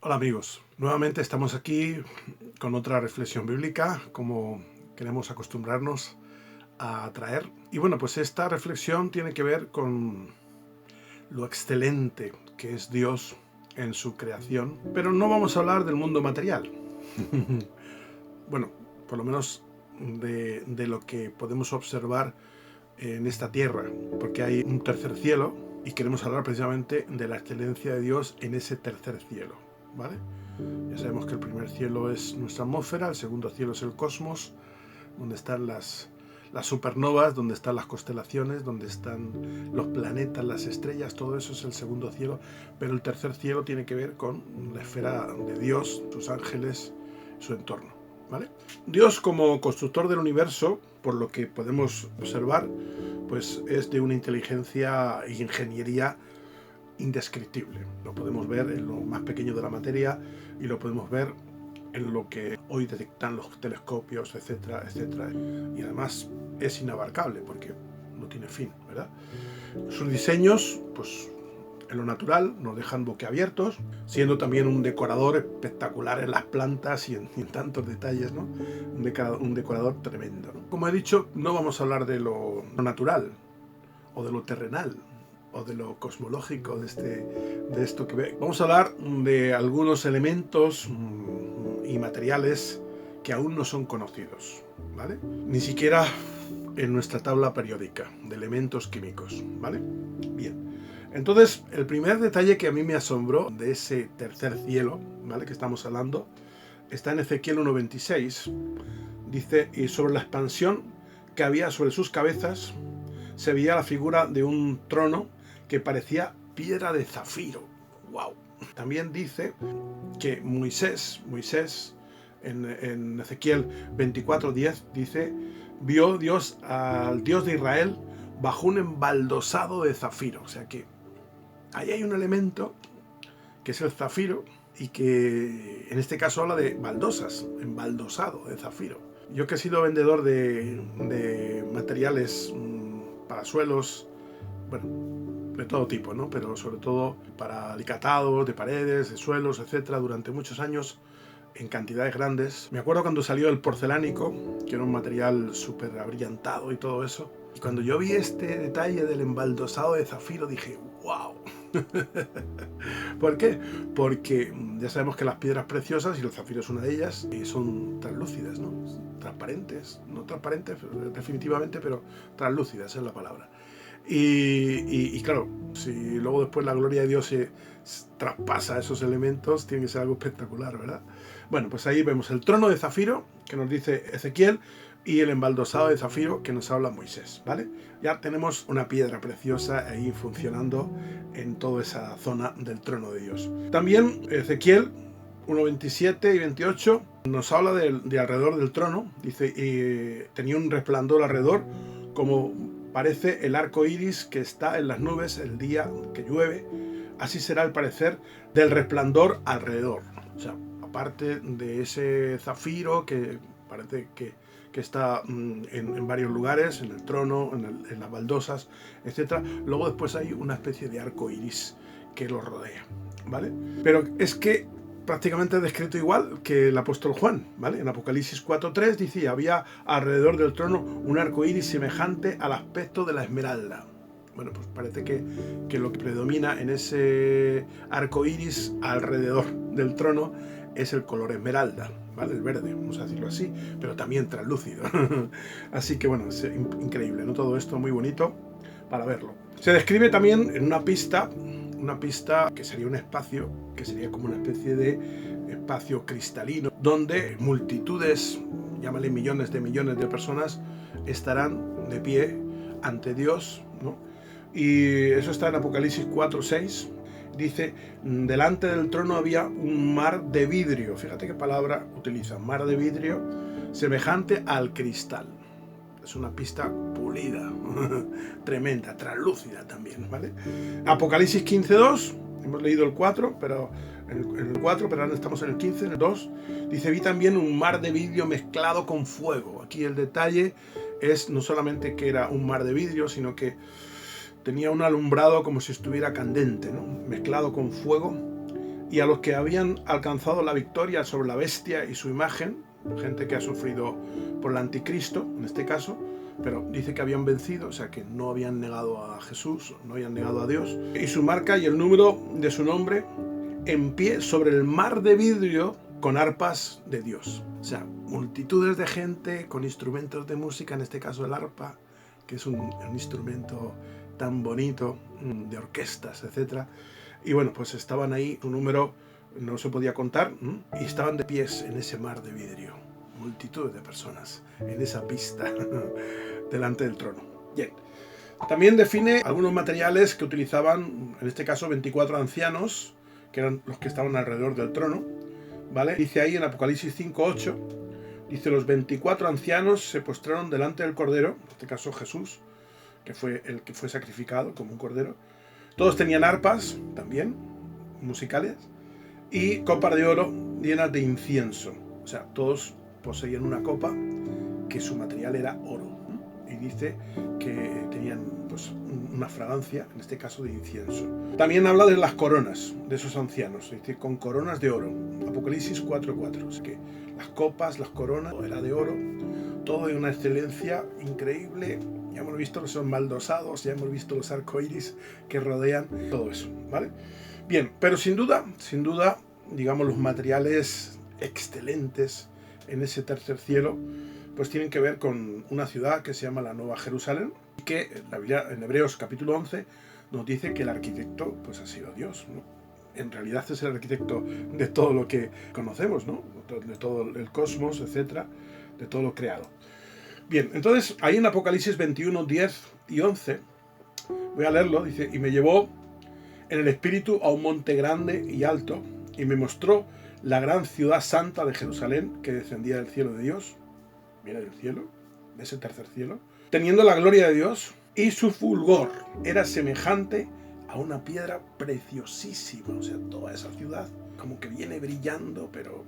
Hola amigos, nuevamente estamos aquí con otra reflexión bíblica, como queremos acostumbrarnos a traer. Y bueno, pues esta reflexión tiene que ver con lo excelente que es Dios en su creación, pero no vamos a hablar del mundo material. Bueno, por lo menos de lo que podemos observar en esta tierra, porque hay un tercer cielo y queremos hablar precisamente de la excelencia de Dios en ese tercer cielo, ¿vale? Ya sabemos que el primer cielo es nuestra atmósfera, el segundo cielo es el cosmos, donde están las supernovas, donde están las constelaciones, donde están los planetas, las estrellas, todo eso es el segundo cielo, pero el tercer cielo tiene que ver con la esfera de Dios, sus ángeles, su entorno, ¿vale? Dios, como constructor del universo, por lo que podemos observar, pues es de una inteligencia e ingeniería indescriptible. Lo podemos ver en lo más pequeño de la materia y lo podemos ver en lo que hoy detectan los telescopios, etcétera, etcétera. Y además es inabarcable porque no tiene fin, ¿verdad? Sus diseños, pues en lo natural, nos dejan boquiabiertos, siendo también un decorador espectacular en las plantas y en tantos detalles, ¿no? Un decorador tremendo, ¿no? Como he dicho, no vamos a hablar de lo natural o de lo terrenal, o de lo cosmológico de esto que ve. Vamos a hablar de algunos elementos y materiales que aún no son conocidos, ¿vale? Ni siquiera en nuestra tabla periódica de elementos químicos, ¿vale? Bien. Entonces, el primer detalle que a mí me asombró de ese tercer cielo, ¿vale?, que estamos hablando, está en Ezequiel 1:26. Dice, y sobre la expansión que había sobre sus cabezas, se veía la figura de un trono que parecía piedra de zafiro. ¡Wow! También dice que Moisés en Ezequiel 24:10 dice, vio Dios al Dios de Israel bajo un embaldosado de zafiro. O sea que ahí hay un elemento que es el zafiro y que en este caso habla de baldosas, embaldosado de zafiro. Yo que he sido vendedor de materiales para suelos, bueno, de todo tipo, ¿no? Pero sobre todo para alicatados, de paredes, de suelos, etcétera, durante muchos años en cantidades grandes. Me acuerdo cuando salió el porcelánico, que era un material súper abrillantado y todo eso. Y cuando yo vi este detalle del embaldosado de zafiro, dije, ¡wow! ¿Por qué? Porque ya sabemos que las piedras preciosas, y el zafiro es una de ellas, son translúcidas, ¿no? Transparentes, no transparentes definitivamente, pero translúcidas es la palabra. Y claro, si luego después la gloria de Dios se traspasa esos elementos, tiene que ser algo espectacular, ¿verdad? Bueno, pues ahí vemos el trono de zafiro, que nos dice Ezequiel, y el embaldosado de zafiro, que nos habla Moisés, ¿vale? Ya tenemos una piedra preciosa ahí funcionando en toda esa zona del trono de Dios. También Ezequiel 1:27 y 28 nos habla de alrededor del trono. Dice, tenía un resplandor alrededor como parece el arco iris que está en las nubes el día que llueve. Así será el parecer del resplandor alrededor. O sea, aparte de ese zafiro que parece que está en varios lugares, en el trono, en las baldosas, etc. Luego después hay una especie de arco iris que lo rodea, ¿vale? Pero es que prácticamente descrito igual que el apóstol Juan, ¿vale? En Apocalipsis 4:3 dice, había alrededor del trono un arco iris semejante al aspecto de la esmeralda. Bueno, pues parece que lo que predomina en ese arco iris alrededor del trono es el color esmeralda, ¿vale? El verde, vamos a decirlo así, pero también translúcido. Así que bueno, es increíble, ¿no? Todo esto muy bonito para verlo. Se describe también en una pista que sería un espacio, que sería como una especie de espacio cristalino, donde multitudes, llámale millones de personas, estarán de pie ante Dios, ¿no? Y eso está en Apocalipsis 4:6. Dice, delante del trono había un mar de vidrio. Fíjate qué palabra utiliza, mar de vidrio, semejante al cristal. Es una pista pulida, tremenda, translúcida también, ¿vale? Apocalipsis 15:2, hemos leído el 4, pero en el 4, pero ahora estamos en el 15, en el 2, dice, vi también un mar de vidrio mezclado con fuego. Aquí el detalle es no solamente que era un mar de vidrio, sino que tenía un alumbrado como si estuviera candente, ¿no? Mezclado con fuego, y a los que habían alcanzado la victoria sobre la bestia y su imagen, gente que ha sufrido por el anticristo, en este caso, pero dice que habían vencido, o sea que no habían negado a Jesús, no habían negado a Dios, y su marca y el número de su nombre en pie sobre el mar de vidrio con arpas de Dios. O sea, multitudes de gente con instrumentos de música, en este caso el arpa, que es un instrumento tan bonito, de orquestas, etc. Y bueno, pues estaban ahí, un número no se podía contar, y estaban de pies en ese mar de vidrio. Multitudes de personas en esa pista delante del trono. Bien. También define algunos materiales que utilizaban, en este caso 24 ancianos, que eran los que estaban alrededor del trono, ¿vale? Dice ahí en Apocalipsis 5:8, dice: los 24 ancianos se postraron delante del Cordero, en este caso Jesús, que fue el que fue sacrificado como un cordero. Todos tenían arpas, también, musicales, y copas de oro llenas de incienso. O sea, todos poseían una copa que su material era oro. Y dice que tenían pues una fragancia, en este caso de incienso. También habla de las coronas de esos ancianos, dice con coronas de oro. Apocalipsis 4:4. Así que las copas, las coronas, era de oro, todo de una excelencia increíble. Ya hemos visto que son baldosados, ya hemos visto los arcoíris que rodean todo eso, ¿vale? Bien, pero sin duda, digamos, los materiales excelentes en ese tercer cielo, pues tienen que ver con una ciudad que se llama la Nueva Jerusalén, que la Biblia, en Hebreos capítulo 11 nos dice que el arquitecto pues ha sido Dios, ¿no? En realidad es el arquitecto de todo lo que conocemos, ¿no? De todo el cosmos, etcétera, de todo lo creado. Bien, entonces ahí en Apocalipsis 21, 10 y 11, voy a leerlo, dice: y me llevó en el espíritu a un monte grande y alto, y me mostró la gran ciudad santa de Jerusalén, que descendía del cielo de Dios, viene del cielo, de ese tercer cielo, teniendo la gloria de Dios, y su fulgor era semejante a una piedra preciosísima. O sea, toda esa ciudad como que viene brillando, pero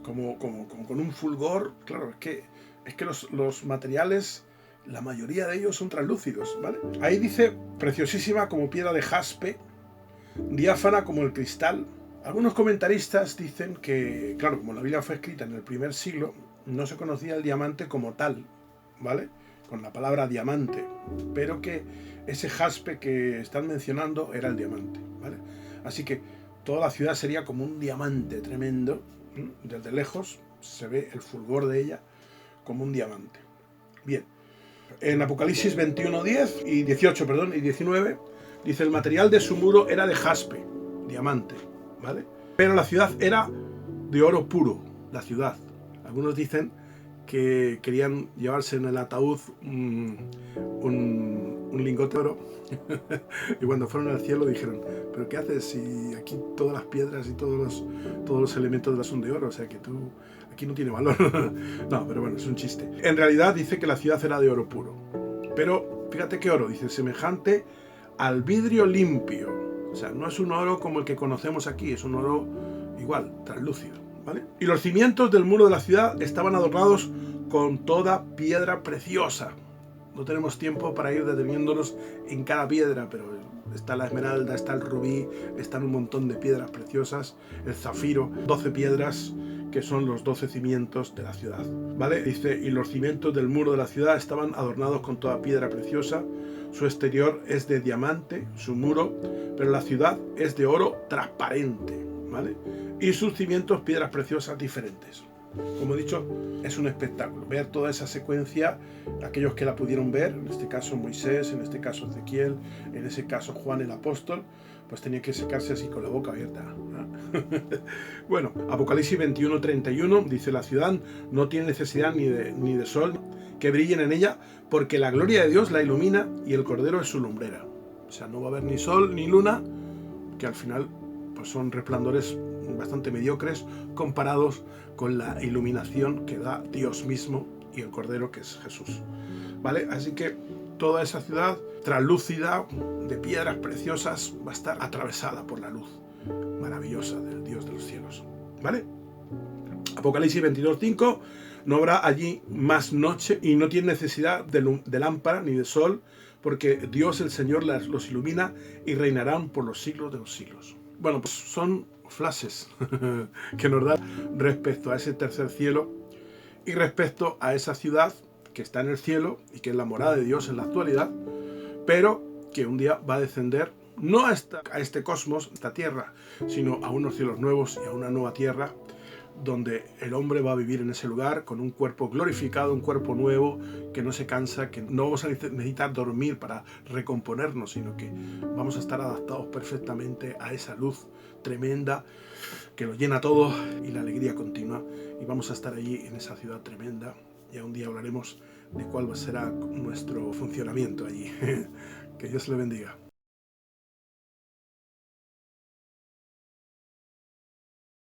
como con un fulgor. Claro, es que los materiales, la mayoría de ellos son translúcidos, ¿vale? Ahí dice preciosísima como piedra de jaspe, diáfana como el cristal. Algunos comentaristas dicen que, claro, como la Biblia fue escrita en el primer siglo, no se conocía el diamante como tal, ¿vale? Con la palabra diamante, pero que ese jaspe que están mencionando era el diamante, ¿vale? Así que toda la ciudad sería como un diamante tremendo. Desde lejos se ve el fulgor de ella como un diamante. Bien, en Apocalipsis 21, 10 y 18, perdón, y 19, dice: el material de su muro era de jaspe, diamante, ¿vale? Pero la ciudad era de oro puro, la ciudad. Algunos dicen que querían llevarse en el ataúd un lingote de oro y cuando fueron al cielo dijeron: ¿pero qué haces si aquí todas las piedras y todos los elementos de la son de oro? O sea que tú, aquí no tiene valor. No, pero bueno, es un chiste. En realidad dice que la ciudad era de oro puro. Pero fíjate qué oro, dice: semejante al vidrio limpio. O sea, no es un oro como el que conocemos aquí, es un oro igual, translúcido, ¿vale? Y los cimientos del muro de la ciudad estaban adornados con toda piedra preciosa. No tenemos tiempo para ir deteniéndonos en cada piedra, pero está la esmeralda, está el rubí, están un montón de piedras preciosas, el zafiro, 12 piedras que son los 12 cimientos de la ciudad, ¿vale? Dice: y los cimientos del muro de la ciudad estaban adornados con toda piedra preciosa. Su exterior es de diamante, su muro, pero la ciudad es de oro transparente, ¿vale? Y sus cimientos piedras preciosas diferentes. Como he dicho, es un espectáculo ver toda esa secuencia. Aquellos que la pudieron ver, en este caso Moisés, en este caso Ezequiel, en ese caso Juan el apóstol, pues tenía que secarse así con la boca abierta, ¿no? Bueno, Apocalipsis 21, 31 dice: la ciudad no tiene necesidad ni de sol que brillen en ella, porque la gloria de Dios la ilumina y el Cordero es su lumbrera. O sea, no va a haber ni sol ni luna, que al final pues son resplandores bastante mediocres comparados con la iluminación que da Dios mismo y el Cordero, que es Jesús, ¿vale? Así que toda esa ciudad translúcida de piedras preciosas va a estar atravesada por la luz maravillosa del Dios de los cielos, ¿vale? Apocalipsis 22:5: no habrá allí más noche y no tiene necesidad de lámpara ni de sol, porque Dios el Señor los ilumina y reinarán por los siglos de los siglos. Bueno, pues son flashes que nos da respecto a ese tercer cielo y respecto a esa ciudad que está en el cielo y que es la morada de Dios en la actualidad, pero que un día va a descender no a este cosmos, esta tierra, sino a unos cielos nuevos y a una nueva tierra donde el hombre va a vivir en ese lugar con un cuerpo glorificado, un cuerpo nuevo, que no se cansa, que no vamos a necesitar dormir para recomponernos, sino que vamos a estar adaptados perfectamente a esa luz tremenda que lo llena todo y la alegría continua, y vamos a estar allí en esa ciudad tremenda. Ya un día hablaremos de cuál será nuestro funcionamiento allí. Que Dios le bendiga.